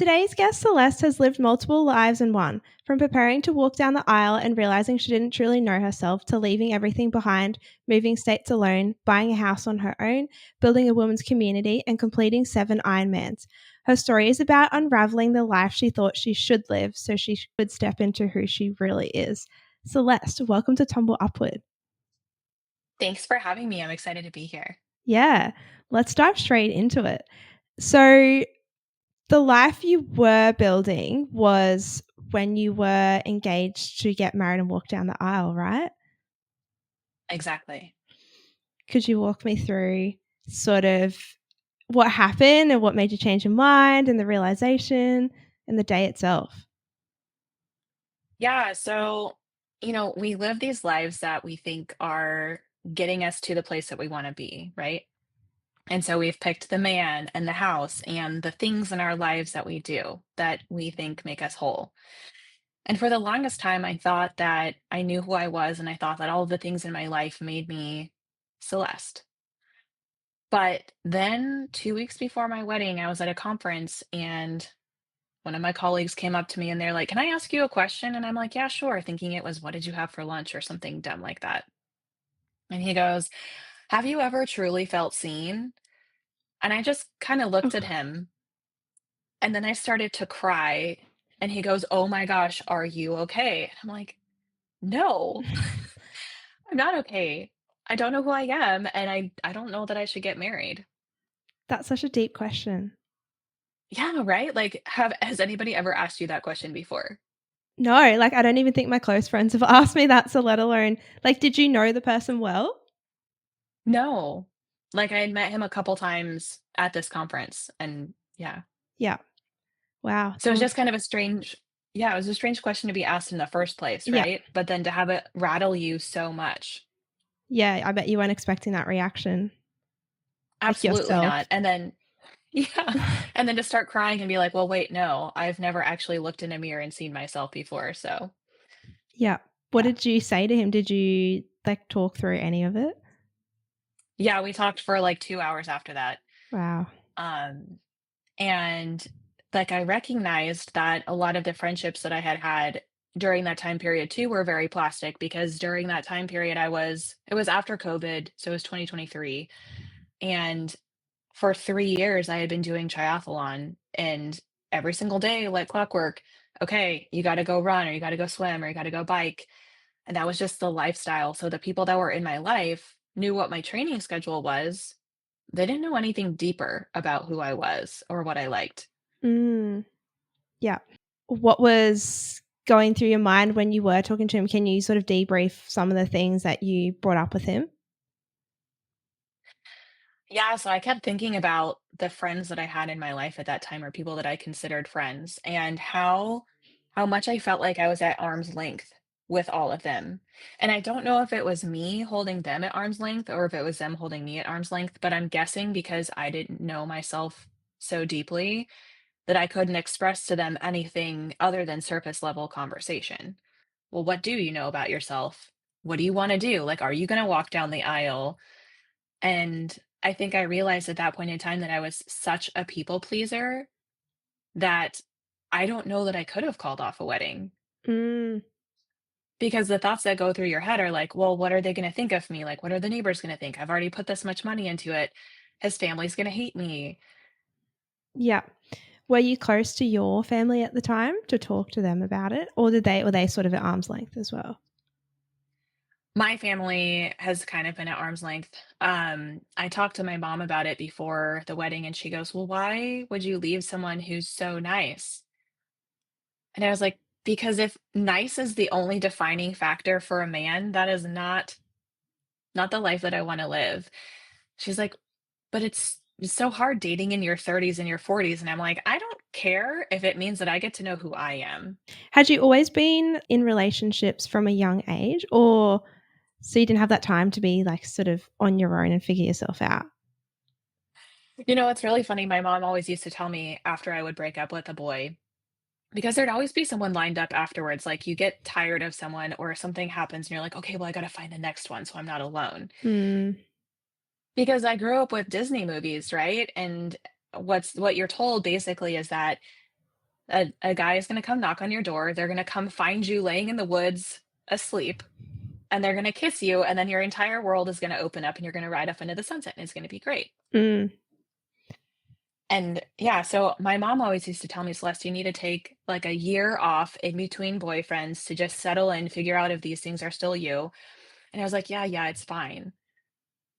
Today's guest, Celeste, has lived multiple lives in one, from preparing to walk down the aisle and realizing she didn't truly know herself, to leaving everything behind, moving states alone, buying a house on her own, building a women's community, and completing 7 Ironmans. Her story is about unraveling the life she thought she should live so she could step into who she really is. Celeste, welcome to Tumble Upward. Thanks for having me. I'm excited to be here. Yeah, let's dive straight into it. So, the life you were building was when you were engaged to get married and walk down the aisle, right? Exactly. Could you walk me through sort of what happened and what made you change your mind and the realization and the day itself? Yeah. So, we live these lives that we think are getting us to the place that we want to be, right? And so we've picked the man and the house and the things in our lives that we do that we think make us whole. And for the longest time, I thought that I knew who I was, and I thought that all of the things in my life made me Celeste. But then 2 weeks before my wedding, I was at a conference and one of my colleagues came up to me and they're like, "Can I ask you a question?" And I'm like, "Yeah, sure," thinking it was, "What did you have for lunch?" or something dumb like that. And he goes, "Have you ever truly felt seen?" And I just kind of looked at Oh, him and then I started to cry. And he goes, "Oh my gosh, are you okay?" And I'm like, "No, I'm not okay. I don't know who I am. And I don't know that I should get married." that's such a deep question. Yeah, right? Like, has anybody ever asked you that question before? No, like I don't even think my close friends have asked me that, so let alone like did you know the person well? No. Like, I had met him a couple times at this conference, and yeah. Yeah. Wow. So it's just kind of a strange yeah, it was a strange question to be asked in the first place, Yeah. right? But then to have it rattle you so much. Yeah, I bet you weren't expecting that reaction, like Absolutely yourself. not. And then yeah, and then to start crying and be like, "Well, wait, no, I've never actually looked in a mirror and seen myself before." So, Yeah. What yeah. did you say to him? Did you, like, talk through any of it? Yeah, we talked for, like, 2 hours after that. Wow. Um, and, like, I recognized that a lot of the friendships that I had had during that time period too were very plastic because during that time period it was after COVID, so it was 2023, and for 3 years I had been doing triathlon, and every single day, like clockwork, "Okay, you gotta go run, or you gotta go swim, or you gotta go bike," and that was just the lifestyle. So the people that were in my life knew what my training schedule was. They didn't know anything deeper about who I was or what I liked. Mm, yeah. What was going through your mind when you were talking to him? Can you sort of debrief some of the things that you brought up with him? Yeah, so I kept thinking about the friends that I had in my life at that time, or people that I considered friends, and how much I felt like I was at arm's length with all of them. And I don't know if it was me holding them at arm's length or if it was them holding me at arm's length, but I'm guessing because I didn't know myself so deeply that I couldn't express to them anything other than surface level conversation. Well, what do you know about yourself? What do you want to do? Like, are you going to walk down the aisle? And I think I realized at that point in time that I was such a people pleaser that I don't know that I could have called off a wedding Mm, because the thoughts that go through your head are like, well, what are they going to think of me? Like, what are the neighbors going to think? I've already put this much money into it. His family's going to hate me. yeah. Were you close to your family at the time to talk to them about it, or did they were they sort of at arm's length as well? My family has kind of been at arm's length. I talked to my mom about it before the wedding, and she goes, "Well, why would you leave someone who's so nice?" And I was like, "Because if nice is the only defining factor for a man, that is not the life that I wanna live." She's like, "But it's so hard dating in your 30s and your 40s." And I'm like, "I don't care if it means that I get to know who I am." Had you always been in relationships from a young age, or so you didn't have that time to be, like, sort of on your own and figure yourself out? You know, it's really funny, my mom always used to tell me after I would break up with a boy because there'd always be someone lined up afterwards, like, you get tired of someone or something happens and you're like, "Okay, well, I gotta find the next one so I'm not alone." Mm, Because I grew up with Disney movies, right? And what you're told basically is that A guy is gonna come knock on your door, they're gonna come find you laying in the woods asleep, and they're gonna kiss you, and then your entire world is gonna open up, and you're gonna ride off into the sunset, and it's gonna be great. Mm. And yeah, so my mom always used to tell me, Celeste, you need to take like a year off in between boyfriends to just settle in, figure out if these things are still you. And I was like, yeah, yeah, it's fine.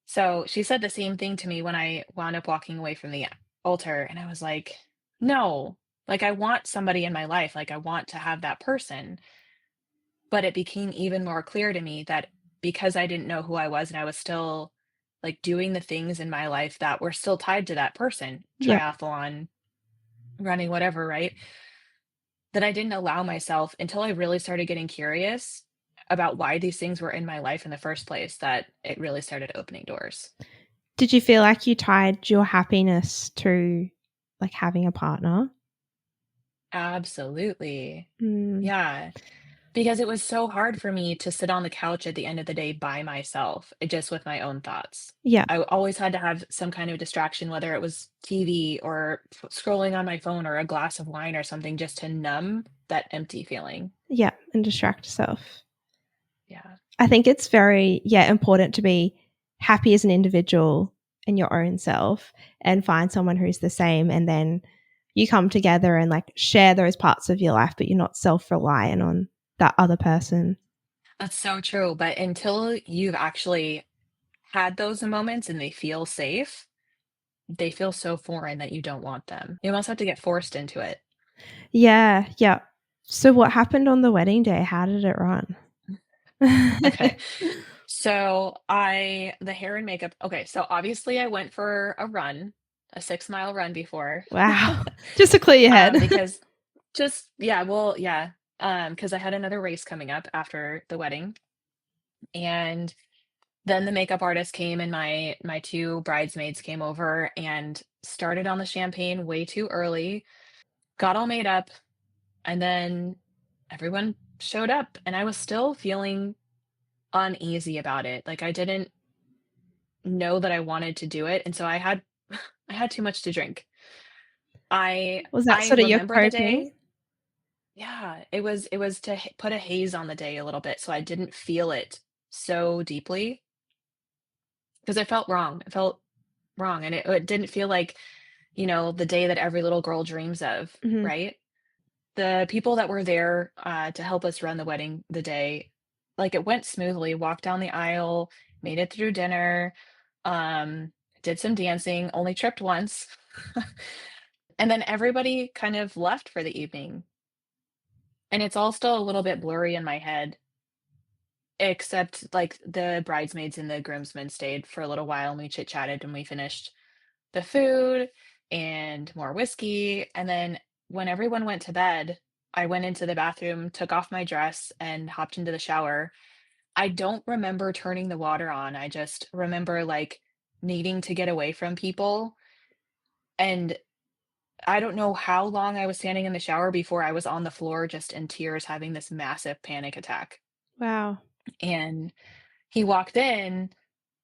So she said the same thing to me when I wound up walking away from the altar. And I was like, no, like I want somebody in my life. Like I want to have that person. But it became even more clear to me that because I didn't know who I was and I was still like doing the things in my life that were still tied to that person, Yep. triathlon, running, whatever, right? That I didn't allow myself until I really started getting curious about why these things were in my life in the first place, that it really started opening doors. Did you feel like you tied your happiness to like having a partner? Absolutely. Mm. Yeah. Because it was so hard for me to sit on the couch at the end of the day by myself, just with my own thoughts. Yeah. I always had to have some kind of distraction, whether it was TV or scrolling on my phone or a glass of wine or something, just to numb that empty feeling. Yeah. And distract yourself. Yeah. I think it's very, important to be happy as an individual in your own self and find someone who's the same. And then you come together and like share those parts of your life, but you're not self reliant on that other person. That's so true. But until you've actually had those moments and they feel safe, they feel so foreign that you don't want them. You almost have to get forced into it. Yeah. Yeah. So, what happened on the wedding day? How did it run? Okay. So the hair and makeup. Okay. So obviously I went for a run, a 6 mile run before. Wow. Just to clear your head. Because yeah, well, yeah. Because I had another race coming up after the wedding. And then the makeup artist came and my two bridesmaids came over and started on the champagne way too early, got all made up, and then everyone showed up and I was still feeling uneasy about it. Like I didn't know that I wanted to do it, and so I had too much to drink. I Was that I sort of your remember the coping? day. Yeah, it was to put a haze on the day a little bit so I didn't feel it so deeply because I felt wrong. It felt wrong and it didn't feel like, the day that every little girl dreams of, Mhm. right? The people that were there, to help us run the wedding the day, like, it went smoothly, walked down the aisle, made it through dinner, um, did some dancing, only tripped once, and then everybody kind of left for the evening, and it's all still a little bit blurry in my head, except, like, the bridesmaids and the groomsmen stayed for a little while, and we chit-chatted, and we finished the food and more whiskey. And then when everyone went to bed, I went into the bathroom, took off my dress, and hopped into the shower. I don't remember turning the water on. I just remember like needing to get away from people. And I don't know how long I was standing in the shower before I was on the floor, just in tears, having this massive panic attack. Wow. And he walked in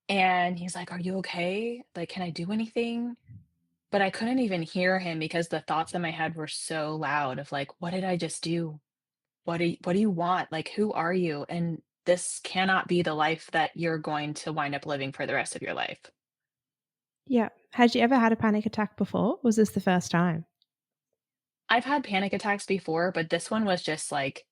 and he's like, "Are you okay? Like, can I do anything?" But I couldn't even hear him because the thoughts in my head were so loud of like, "What did I just do? What do you want? Like, who are you? And this cannot be the life that you're going to wind up living for the rest of your life." Yeah. Had you ever had a panic attack before? Was this the first time? I've had panic attacks before, but this one was just like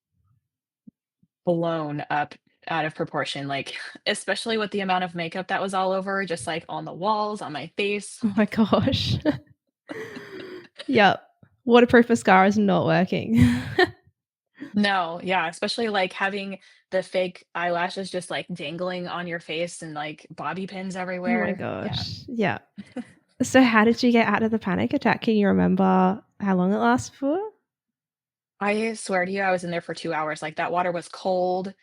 blown up out of proportion, like, especially with the amount of makeup that was all over, just like on the walls, on my face. Oh my gosh. Yep. Waterproof mascara is not working. No, yeah, especially like having the fake eyelashes just like dangling on your face and like bobby pins Oh my everywhere. Yeah. gosh. Yeah. So how did you get out of the panic attack? Can you remember how long it lasted for? I swear to you, I was in there for 2 hours. Like that water was cold.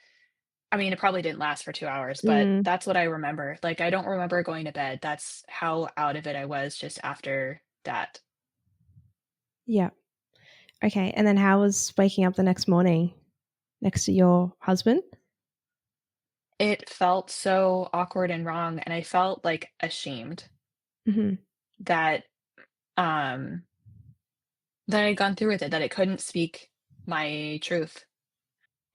I mean, it probably didn't last for 2 hours, but Mm, that's what I remember. Like, I don't remember going to bed. That's how out of it I was just after that. yeah. Okay. And then how was waking up the next morning next to your husband? It felt so awkward and wrong. And I felt like ashamed Mhm. that, um, that I'd gone through with it, that it couldn't speak my truth.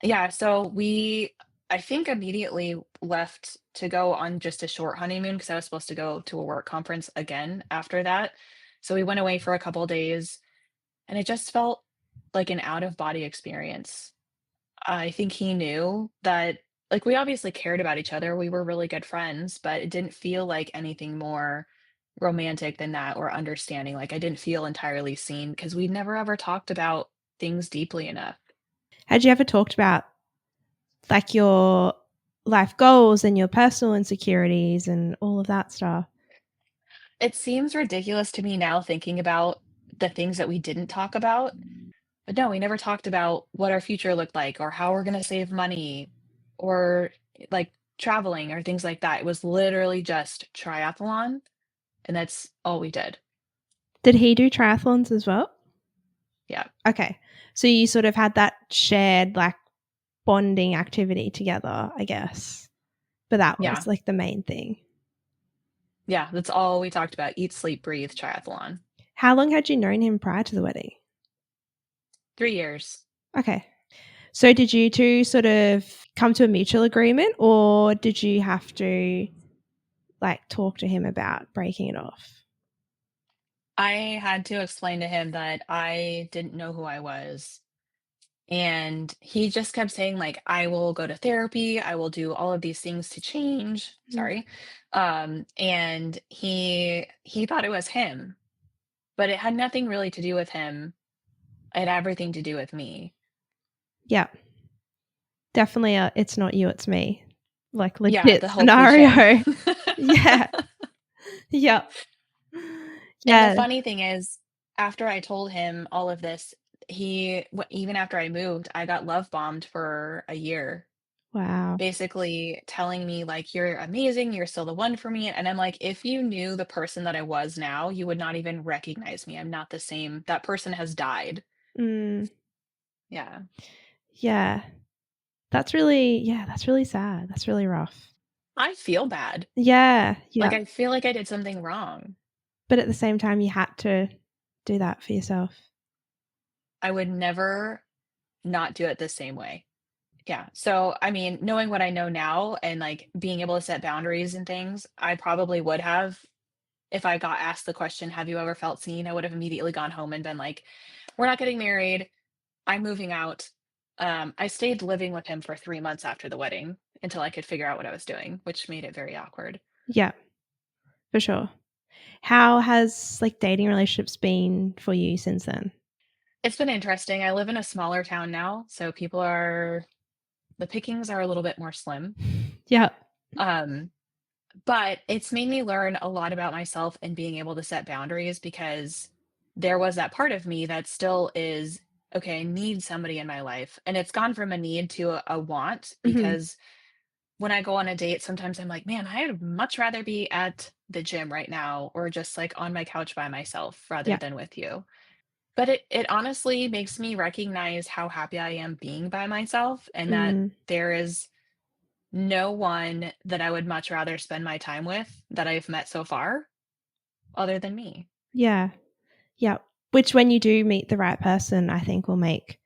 Yeah, so I think immediately left to go on just a short honeymoon because I was supposed to go to a work conference again after that. So we went away for a couple days and it just felt like an out of body experience. I think he knew that, like, we obviously cared about each other. We were really good friends, but it didn't feel like anything more romantic than that or understanding. Like, I didn't feel entirely seen because we never ever talked about things deeply enough. Had you ever talked about like your life goals and your personal insecurities and all of that stuff? It seems ridiculous to me now thinking about the things that we didn't talk about. But no, we never talked about what our future looked like or how we're going to save money or like traveling or things like that. It was literally just triathlon, and that's all we did. Did he do triathlons as well? Yeah. Okay. So you sort of had that shared like bonding activity together, I guess. But that Yeah. was like the main thing. Yeah. That's all we talked about. Eat, sleep, breathe, triathlon. How long had you known him prior to the wedding? 3 years. Okay. So did you two sort of come to a mutual agreement or did you have to like talk to him about breaking it off? I had to explain to him that I didn't know who I was. And he just kept saying, like, I will go to therapy, I will do all of these things to change. Mm. Sorry. And he thought it was him, but it had nothing really to do with him. It had everything to do with me. Yeah. Definitely it's not you, it's me. Like Yeah, legit the whole cliche. scenario. Yeah. Yep. And the Yeah. funny thing is, after I told him all of this, even after I moved, I got love bombed for a year, Wow. basically telling me like, "You're amazing, you're still the one for me." And I'm like, "If you knew the person that I was now, you would not even recognize me. I'm not the same. That person has died." Mm, Yeah. yeah. That's really sad. That's really rough. I feel bad. Yeah. Like, Yeah. I feel like I did something wrong. But at the same time, you had to do that for yourself. I would never not do it the same way. Yeah. So, I mean, knowing what I know now and like being able to set boundaries and things, I probably would have, if I got asked the question, "Have you ever felt seen?" I would have immediately gone home and been like, "We're not getting married. I'm moving out." I stayed living with him for 3 months after the wedding until I could figure out what I was doing, which made it very awkward. Yeah, for sure. How has like dating relationships been for you since then? It's been interesting. I live in a smaller town now, so the pickings are a little bit more slim. Yeah. Um, But it's made me learn a lot about myself and being able to set boundaries because there was that part of me that still is, okay, I need somebody in my life. And it's gone from a need to a want Mhm. because when I go on a date, sometimes I'm like, man, I'd much rather be at the gym right now or just like on my couch by myself rather Yeah. than with you. But it honestly makes me recognize how happy I am being by myself and that Mm, there is no one that I would much rather spend my time with that I've met so far other than me. yeah. Yeah. Which when you do meet the right person, I think will make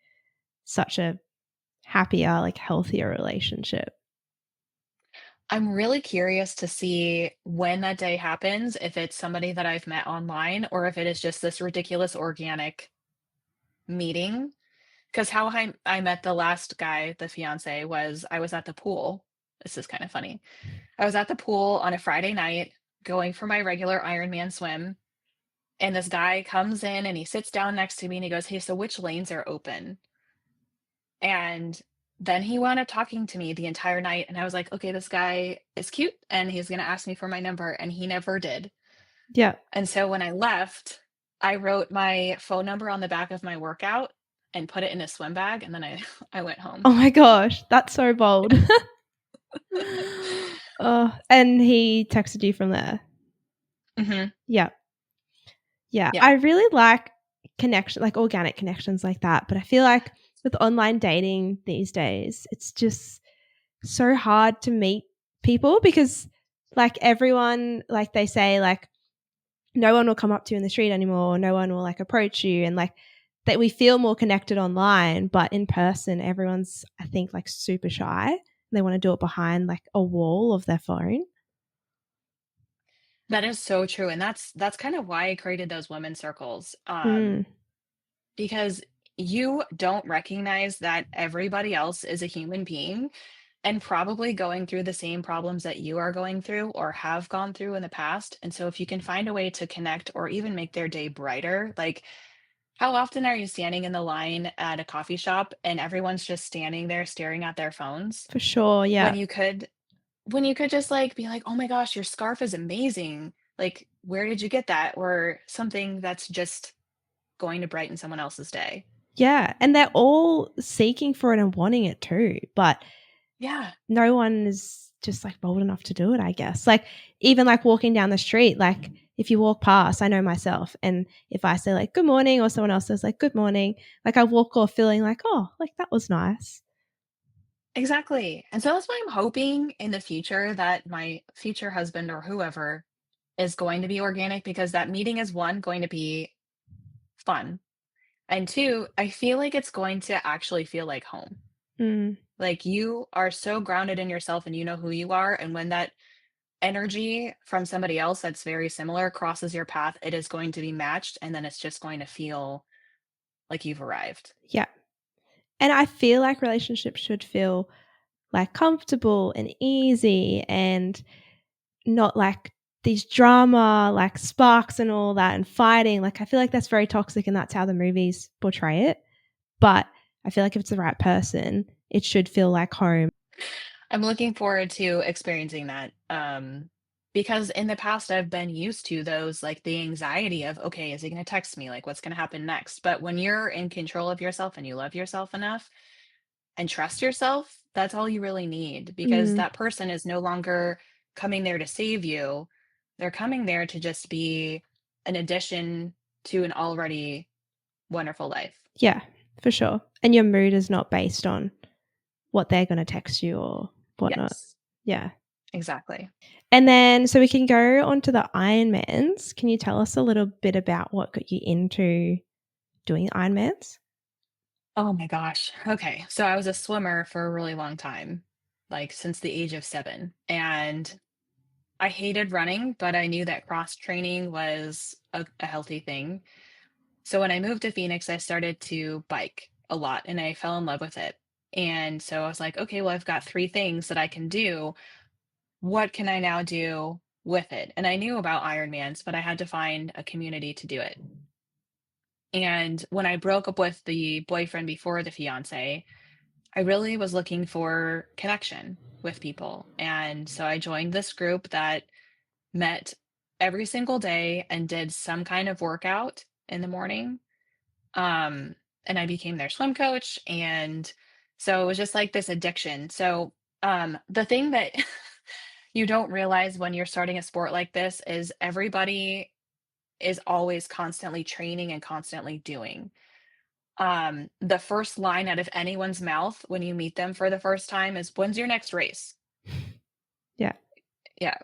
such a happier, like healthier relationship. I'm really curious to see when that day happens, if it's somebody that I've met online or if it is just this ridiculous organic meeting. Because how I met the last guy, the fiance, was I was at the pool. This is kind of funny. I was at the pool on a Friday night going for my regular Ironman swim. And this guy comes in and he sits down next to me and he goes, "Hey, so which lanes are open?" And then he wound up talking to me the entire night, and I was like, "Okay, this guy is cute, and he's gonna ask me for my number," and he never did. Yeah. And so when I left, I wrote my phone number on the back of my workout and put it in a swim bag, and then I I went home. Oh my gosh, that's so bold. Oh, and he texted you from there. Mhm. Yeah. Yeah. Yeah. I really like connection, like organic connections like that. But I feel like with online dating these days, it's just so hard to meet people because like everyone, like they say, like no one will come up to you in the street anymore. No one will like approach you. And like that we feel more connected online, but in person, everyone's, I think, like super shy. They want to do it behind like a wall of their phone. That is so true, and that's kind of why I created those women's circles, Mm, because you don't recognize that everybody else is a human being and probably going through the same problems that you are going through or have gone through in the past. And so if you can find a way to connect or even make their day brighter, like how often are you standing in the line at a coffee shop and everyone's just standing there staring at their phones for sure. Yeah. when you could just like be like, "Oh my gosh, your scarf is amazing. Like, where did you get that?" Or something that's just going to brighten someone else's day. Yeah. And they're all seeking for it and wanting it too. But Yeah. no one is just like bold enough to do it, I guess. Like, even like walking down the street, like if you walk past, I know myself. And if I say like good morning or someone else says like good morning, like I walk off feeling like, oh, like that was nice. Exactly. And so that's why I'm hoping in the future that my future husband or whoever is going to be organic because that meeting is one, going to be fun. And two, I feel like it's going to actually feel like home. Mm, Like you are so grounded in yourself and you know who you are. And when that energy from somebody else that's very similar crosses your path, it is going to be matched. And then it's just going to feel like you've arrived. yeah. And I feel like relationships should feel like comfortable and easy and not like these drama, like sparks and all that and fighting. Like I feel like that's very toxic and that's how the movies portray it. But I feel like if it's the right person, it should feel like home. I'm looking forward to experiencing that. Because in the past I've been used to those like the anxiety of, okay, is he going to text me? Like, what's going to happen next? But when you're in control of yourself and you love yourself enough and trust yourself, that's all you really need because Mm, that person is no longer coming there to save you. They're coming there to just be an addition to an already wonderful life. yeah, for sure. And your mood is not based on what they're going to text you or whatnot. Yes, Yeah. exactly. And then, so we can go on to the Ironmans. Can you tell us a little bit about what got you into doing Ironmans? Oh my gosh. Okay. So I was a swimmer for a really long time, like since the age of 7. And I hated running, but I knew that cross training was a healthy thing. So when I moved to Phoenix, I started to bike a lot and I fell in love with it. And so I was like, okay, well, I've got 3 things that I can do. What can I now do with it? And I knew about Ironmans, but I had to find a community to do it. And when I broke up with the boyfriend before the fiance, I really was looking for connection with people. And so I joined this group that met every single day and did some kind of workout in the morning. And I became their swim coach. And so it was just like this addiction. So the thing that you don't realize when you're starting a sport like this is everybody is always constantly training and constantly doing. The first line out of anyone's mouth when you meet them for the first time is, "When's your next race?" Yeah. Yeah.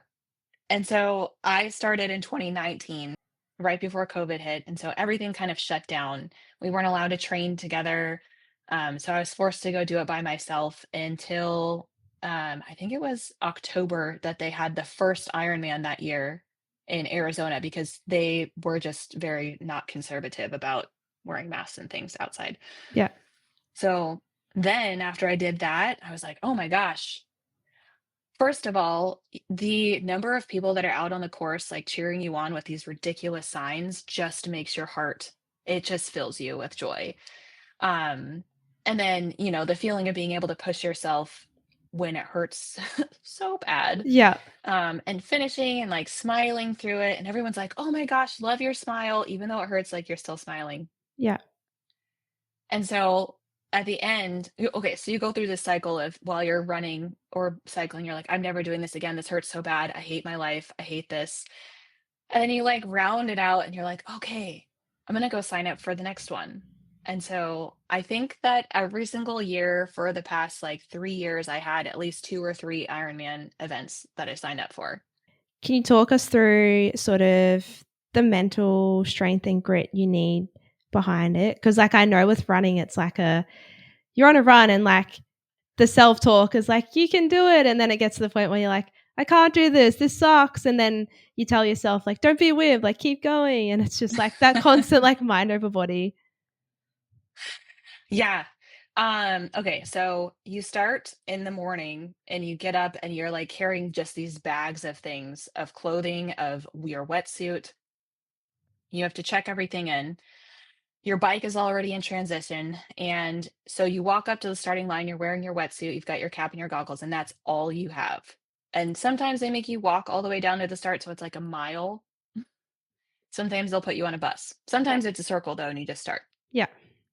And so I started in 2019, right before COVID hit, and so everything kind of shut down. We weren't allowed to train together, so I was forced to go do it by myself until, I think it was October that they had the first Ironman that year in Arizona because they were just very not conservative about wearing masks and things outside. Yeah. So then after I did that, I was like, "Oh my gosh." First of all, the number of people that are out on the course, like cheering you on with these ridiculous signs just makes your heart, it just fills you with joy. Um, and then, the feeling of being able to push yourself when it hurts so bad, Yeah. and finishing and like smiling through it. And everyone's like, "Oh my gosh, love your smile." Even though it hurts, like you're still smiling. Yeah. And so at the end, okay, so you go through this cycle of while you're running or cycling, you're like, "I'm never doing this again. This hurts so bad. I hate my life. I hate this." And then you like round it out and you're like, "Okay, I'm going to go sign up for the next one." And so I think that every single year for the past like 3 years, I had at least 2 or 3 Ironman events that I signed up for. Can you talk us through sort of the mental strength and grit you need behind it? Because like I know with running, it's like you're on a run and like the self talk is like you can do it, and then it gets to the point where you're like I can't do this. This sucks, and then you tell yourself like don't be a wimp, like keep going, and it's just like that constant like mind over body. Yeah. Okay, so you start in the morning and you get up and you're like carrying just these bags of things, of clothing, of your wetsuit. You have to check everything in. Your bike is already in transition. And so you walk up to the starting line, you're wearing your wetsuit, you've got your cap and your goggles, and that's all you have. And sometimes they make you walk all the way down to the start. So it's like a mile. Sometimes they'll put you on a bus. Sometimes it's a circle though, and you just start. Yeah.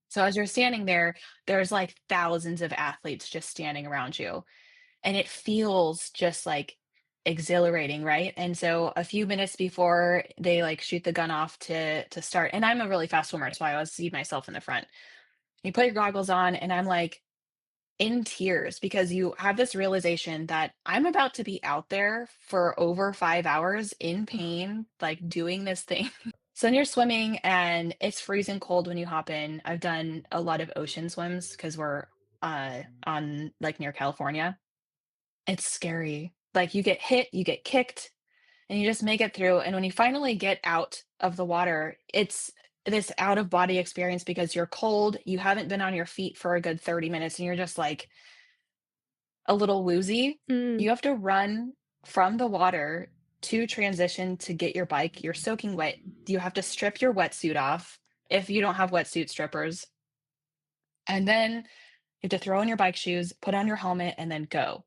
So as you're standing there, there's like thousands of athletes just standing around you. And it feels just like exhilarating, right? And so a few minutes before they like shoot the gun off to start, and I'm a really fast swimmer, so I always see myself in the front. You put your goggles on, and I'm like in tears because you have this realization that I'm about to be out there for over 5 hours in pain, like doing this thing. So then you're swimming and it's freezing cold when you hop in. I've done a lot of ocean swims because we're on like near California. It's scary. Like you get hit, you get kicked, and you just make it through. And when you finally get out of the water, it's this out of body experience because you're cold, you haven't been on your feet for a good 30 minutes, and you're just like a little woozy. Mm. You have to run from the water to transition to get your bike. You're soaking wet. You have to strip your wetsuit off if you don't have wetsuit strippers. And then you have to throw on your bike shoes, put on your helmet, and then go.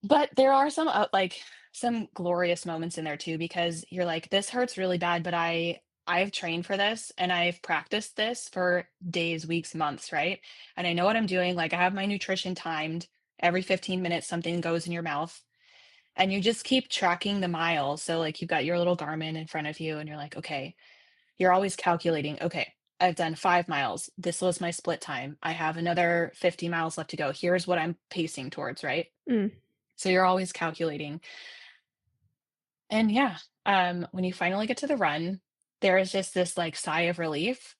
But there are some, like, some glorious moments in there too because you're like, "This hurts really bad, but I've trained for this, and I've practiced this for days, weeks, months, right? And I know what I'm doing, like, I have my nutrition timed. Every 15 minutes, something goes in your mouth, and you just keep tracking the miles. So, like, you've got your little Garmin in front of you, and you're like, "Okay." You're always calculating, "Okay, I've done 5 miles. This was my split time. I have another 50 miles left to go. Here's what I'm pacing towards," right? Mm. So you're always calculating. And yeah, when you finally get to the run, there is just this like sigh of relief,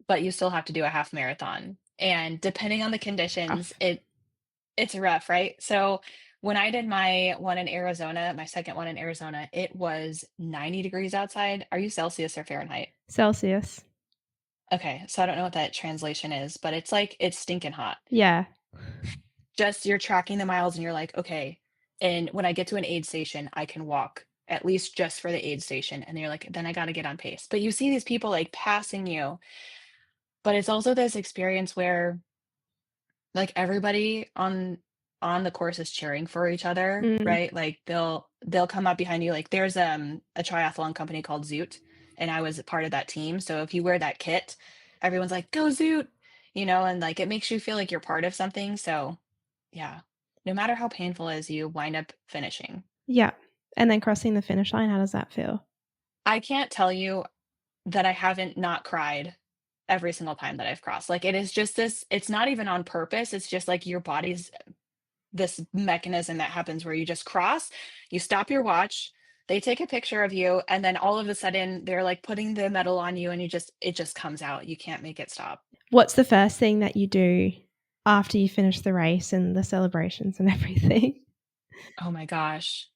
but you still have to do a half marathon. And depending on the conditions, Rough. it's rough, right? So when I did my one in Arizona, my second one in Arizona, it was 90 degrees outside. Are you Celsius or Fahrenheit? Celsius. Okay, so I don't know what that translation is, but it's like it's stinking hot. Yeah. Just you're tracking the miles and you're like, okay. And when I get to an aid station, I can walk at least just for the aid station. And you're like, then I got to get on pace. But you see these people like passing you, but it's also this experience where like everybody on the course is cheering for each other, Mm. right? Like they'll come up behind you. Like there's a triathlon company called Zoot, and I was a part of that team. So if you wear that kit, everyone's like, go Zoot, and like it makes you feel like you're part of something. So yeah. No matter how painful it is, you wind up finishing. Yeah. And then crossing the finish line, how does that feel? I can't tell you that I haven't not cried every single time that I've crossed. Like it is just this, it's not even on purpose. It's just like your body's this mechanism that happens where you just cross, you stop your watch, they take a picture of you, and then all of a sudden they're like putting the medal on you and it just comes out. You can't make it stop. What's the first thing that you do after you finish the race and the celebrations and everything? Oh my gosh.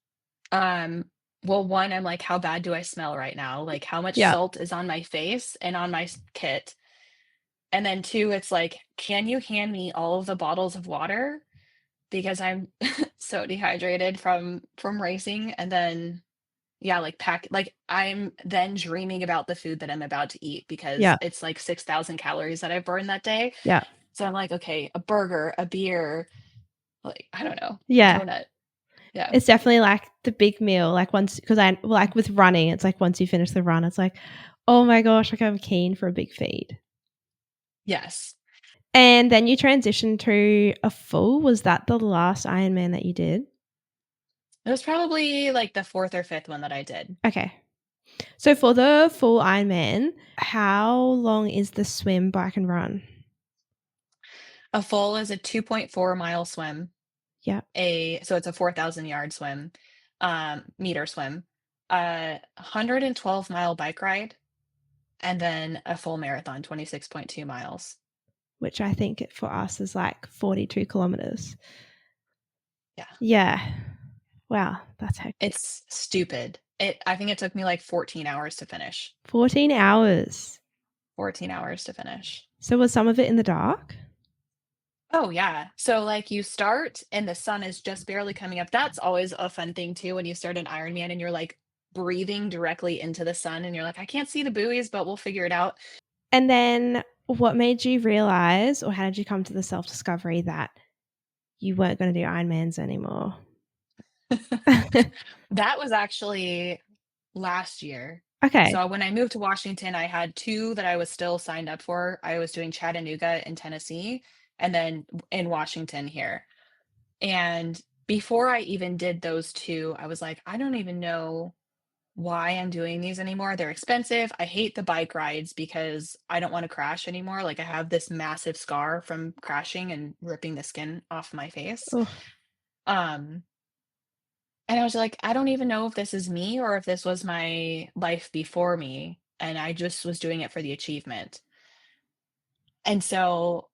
Um, well, one, I'm like, how bad do I smell right now? Like, how much Yeah. salt is on my face and on my kit? And then two, it's like, can you hand me all of the bottles of water? Because I'm so dehydrated from racing. And then yeah, like like I'm then dreaming about the food that I'm about to eat because Yeah. it's like 6,000 calories that I've burned that day. Yeah. So I'm like, okay, a burger, a beer, like I don't know, Yeah. donut. Yeah. It's definitely like the big meal, like once, because I like with running, it's like once you finish the run, it's like, oh my gosh, like I'm keen for a big feed. Yes. And then you transitioned to a full. Was that the last Ironman that you did? It was probably like the fourth or fifth one that I did. Okay. So for the full Ironman, how long is the swim, bike, and run? A full is a 2.4-mile swim. Yeah. So it's a 4,000-yard swim, meter swim, 112-mile bike ride, and then a full marathon, 26.2 miles. which I think for us is like 42 kilometers. Yeah. Yeah. Wow, that's hectic. It's stupid. I think it took me like 14 hours to finish. 14 hours. 14 hours to finish. So was some of it in the dark? Oh, yeah. So, like, you start and the sun is just barely coming up. That's always a fun thing too when you start an Ironman and you're, like, breathing directly into the sun and you're like, "I can't see the buoys, but we'll figure it out." And then what made you realize, or how did you come to the self-discovery that you weren't going to do Ironmans anymore? That was actually last year. Okay. So when I moved to Washington, I had 2 that I was still signed up for. I was doing Chattanooga in Tennessee and then in Washington here. And before I even did those 2, I was like, "I don't even know why I'm doing these anymore. They're expensive. I hate the bike rides because I don't wanna crash anymore." Like, I have this massive scar from crashing and ripping the skin off my face. Oh, Um, and I was like, "I don't even know if this is me or if this was my life before me, and I just was doing it for the achievement." And so,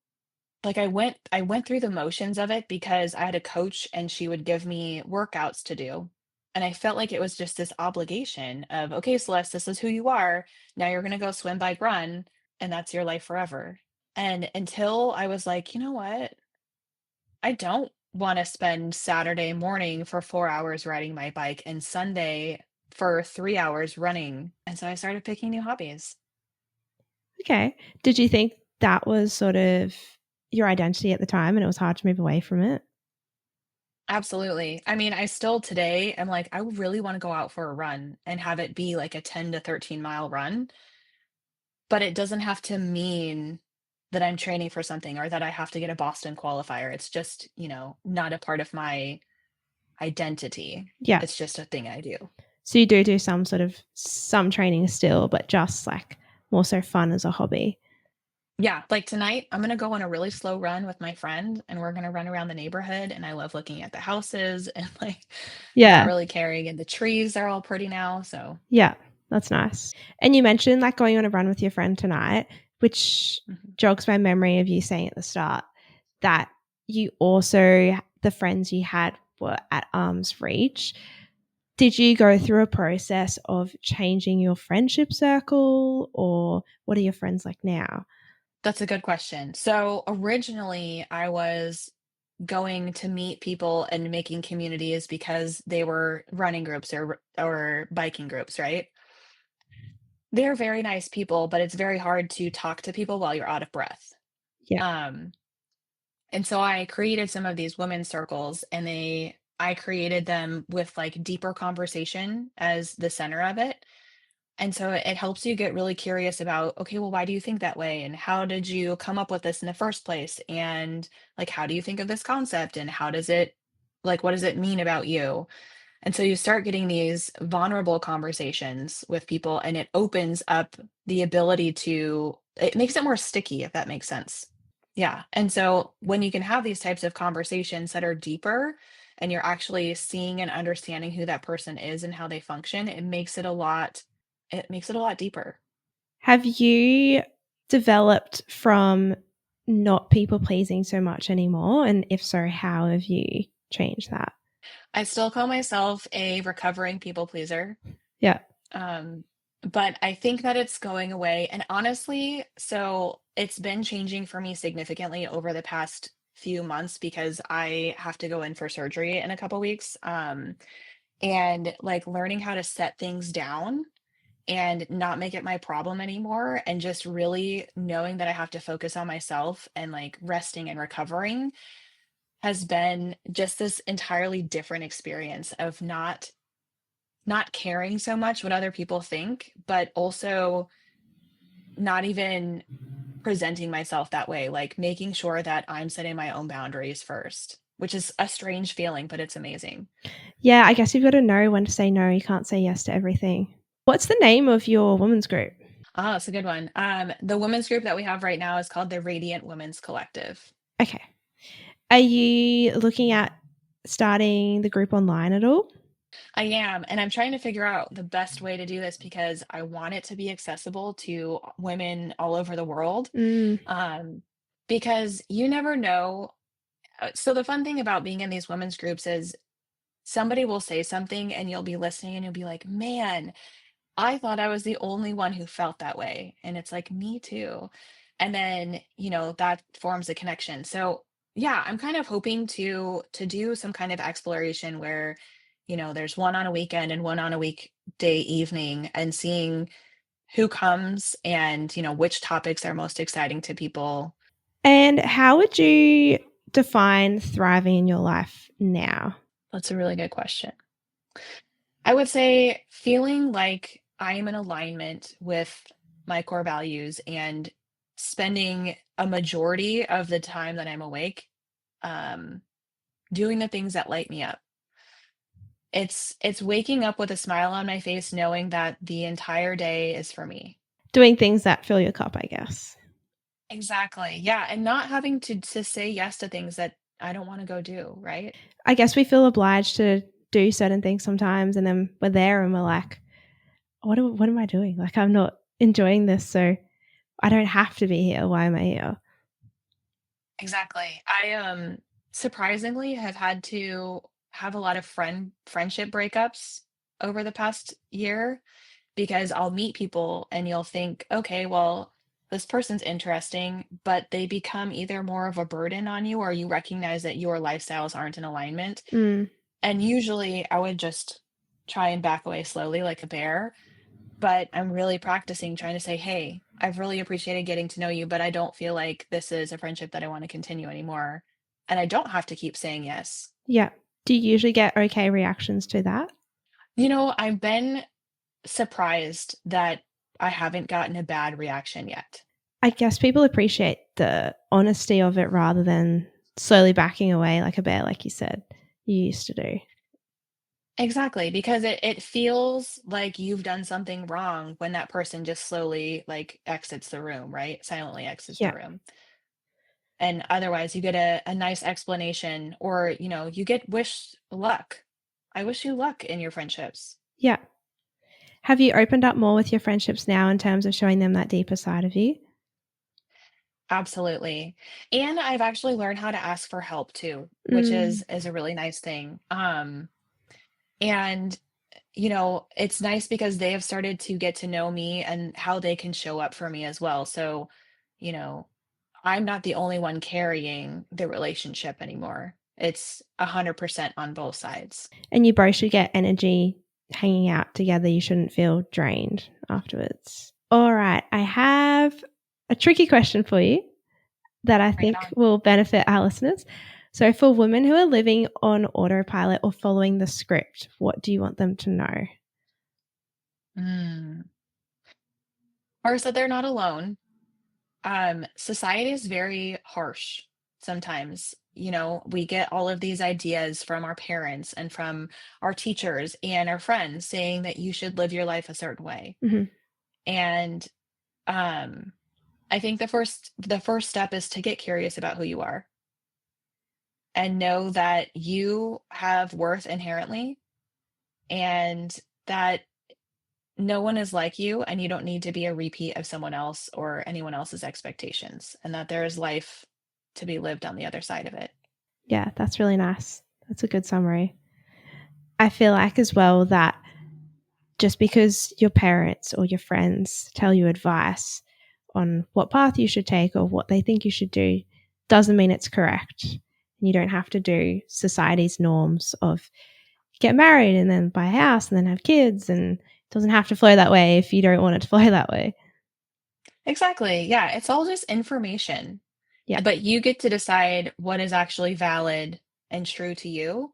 like, I went through the motions of it because I had a coach and she would give me workouts to do. And I felt like it was just this obligation of, "Okay, Celeste, this is who you are. Now you're gonna go swim, bike, run, and that's your life forever." And until I was like, "You know what? I don't wanna spend Saturday morning for 4 hours riding my bike and Sunday for 3 hours running." And so I started picking new hobbies. okay. Did you think that was sort of your identity at the time and it was hard to move away from it? Absolutely. I mean, I still today am like, I would really want to go out for a run and have it be like a 10 to 13-mile run, but it doesn't have to mean that I'm training for something or that I have to get a Boston qualifier. It's just, not a part of my identity. Yeah. It's just a thing I do. So you do some training still, but just like more so fun as a hobby. Yeah, like tonight, I'm gonna go on a really slow run with my friend and we're gonna run around the neighborhood. And I love looking at the houses and like not Yeah. really caring. And the trees are all pretty now. So Yeah. That's nice. And you mentioned like going on a run with your friend tonight, which mhm. jogs my memory of you saying at the start that you also, the friends you had were at arm's reach. Did you go through a process of changing your friendship circle, or what are your friends like now? That's a good question. So originally, I was going to meet people and making communities because they were running groups or biking groups, right? They're very nice people, but it's very hard to talk to people while you're out of breath. Yeah. Um, and so I created some of these women's circles, and I created them with like deeper conversation as the center of it. And so it helps you get really curious about, okay, well, why do you think that way? And how did you come up with this in the first place? And like, how do you think of this concept? And what does it mean about you? And so you start getting these vulnerable conversations with people, and it opens up the ability it makes it more sticky, if that makes sense. Yeah. And so when you can have these types of conversations that are deeper and you're actually seeing and understanding who that person is and how they function, it makes it a lot deeper. Have you developed from not people pleasing so much anymore? And if so, how have you changed that? I still call myself a recovering people pleaser. Yeah. Um, but I think that it's going away. And honestly, so it's been changing for me significantly over the past few months because I have to go in for surgery in a couple weeks. And like learning how to set things down and not make it my problem anymore, and just really knowing that I have to focus on myself and like resting and recovering has been just this entirely different experience of not caring so much what other people think, but also not even presenting myself that way, like making sure that I'm setting my own boundaries first, which is a strange feeling, but it's amazing. Yeah, I guess you've got to know when to say no. You can't say yes to everything. What's the name of your women's group? Ah, that's a good one. The women's group that we have right now is called the Radiant Women's Collective. Okay. Are you looking at starting the group online at all? I am, and I'm trying to figure out the best way to do this because I want it to be accessible to women all over the world. Mm. Um, because you never know. So the fun thing about being in these women's groups is somebody will say something and you'll be listening and you'll be like, man, I thought I was the only one who felt that way. And it's like, me too. And then, that forms a connection. So yeah, I'm kind of hoping to do some kind of exploration where, there's one on a weekend and one on a weekday evening and seeing who comes and, which topics are most exciting to people. And how would you define thriving in your life now? That's a really good question. I would say feeling like I am in alignment with my core values and spending a majority of the time that I'm awake, um, doing the things that light me up. It's waking up with a smile on my face, knowing that the entire day is for me. Doing things that fill your cup, I guess. Exactly. Yeah, and not having to say yes to things that I don't want to go do, right? I guess we feel obliged to do certain things sometimes, and then we're there and we're like, what am I doing? Like, I'm not enjoying this, so I don't have to be here. Why am I here? Exactly. I surprisingly have had to have a lot of friendship breakups over the past year because I'll meet people and you'll think, okay, well, this person's interesting, but they become either more of a burden on you or you recognize that your lifestyles aren't in alignment. Mm, And usually I would just try and back away slowly like a bear, but I'm really practicing trying to say, "Hey, I've really appreciated getting to know you, but I don't feel like this is a friendship that I want to continue anymore." And I don't have to keep saying yes. yeah. Do you usually get okay reactions to that? I've been surprised that I haven't gotten a bad reaction yet. I guess people appreciate the honesty of it rather than slowly backing away like a bear, like you said you used to do. Exactly, because it feels like you've done something wrong when that person just slowly like exits the room, right? Silently exits the Yeah. room. And otherwise you get a nice explanation or, you get wish luck. I wish you luck in your friendships. Yeah. Have you opened up more with your friendships now in terms of showing them that deeper side of you? Absolutely. And I've actually learned how to ask for help too, which Mm, is a really nice thing. And it's nice because they have started to get to know me and how they can show up for me as well. So, you know, I'm not the only one carrying the relationship anymore. It's 100% on both sides. and you both should get energy hanging out together. You shouldn't feel drained afterwards. All right. I have a tricky question for you that I Bring it think on. will benefit our listeners. So, for women who are living on autopilot or following the script, what do you want them to know? Mm. Or so they're not alone. Society is very harsh sometimes. We get all of these ideas from our parents and from our teachers and our friends saying that you should live your life a certain way. Mhm. And um, I think the first step is to get curious about who you are and know that you have worth inherently and that no one is like you and you don't need to be a repeat of someone else or anyone else's expectations and that there is life to be lived on the other side of it. Yeah, that's really nice. That's a good summary. I feel like as well that just because your parents or your friends tell you advice on what path you should take or what they think you should do doesn't mean it's correct. You don't have to do society's norms of get married and then buy a house and then have kids, and it doesn't have to flow that way if you don't want it to flow that way. Exactly. Yeah, it's all just information, Yeah. but you get to decide what is actually valid and true to you.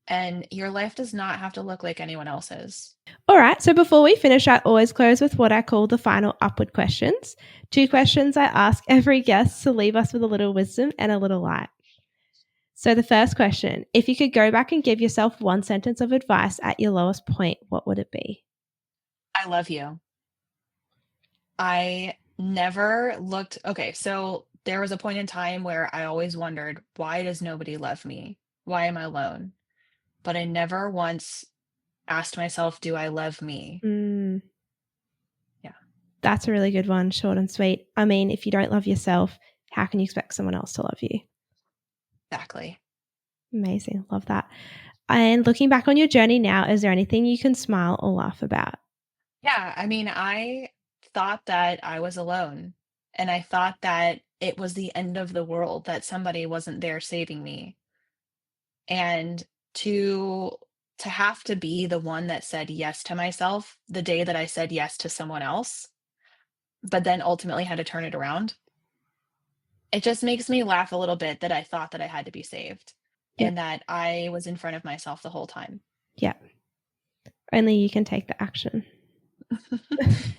And your life does not have to look like anyone else's. All right. So before we finish, I always close with what I call the final upward questions. Two questions I ask every guest to leave us with a little wisdom and a little light. So the first question, if you could go back and give yourself one sentence of advice at your lowest point, what would it be? I love you. I never looked okay, so there was a point in time where I always wondered, why does nobody love me? Why am I alone? but I never once asked myself, do I love me? Mm, Yeah, that's a really good one. Short and sweet. I mean, if you don't love yourself, how can you expect someone else to love you? exactly. Amazing. Love that. And looking back on your journey now, is there anything you can smile or laugh about? Yeah, I mean, I thought that I was alone, and I thought that it was the end of the world, that somebody wasn't there saving me. And to to have to be the one that said yes to myself the day that I said yes to someone else, but then ultimately had to turn it around, it just makes me laugh a little bit that I thought that I had to be saved Yeah. and that I was in front of myself the whole time. Yeah. Only you can take the action.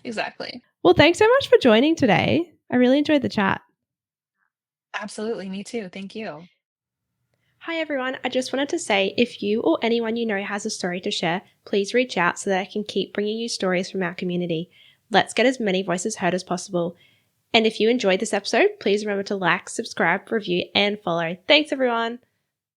Exactly. Well, thanks so much for joining today. I really enjoyed the chat. Absolutely, me too. Thank you. Hi, everyone. I just wanted to say if you or anyone you know has a story to share, please reach out so that I can keep bringing you stories from our community. Let's get as many voices heard as possible. And if you enjoyed this episode, please remember to like, subscribe, review, and follow. Thanks, everyone.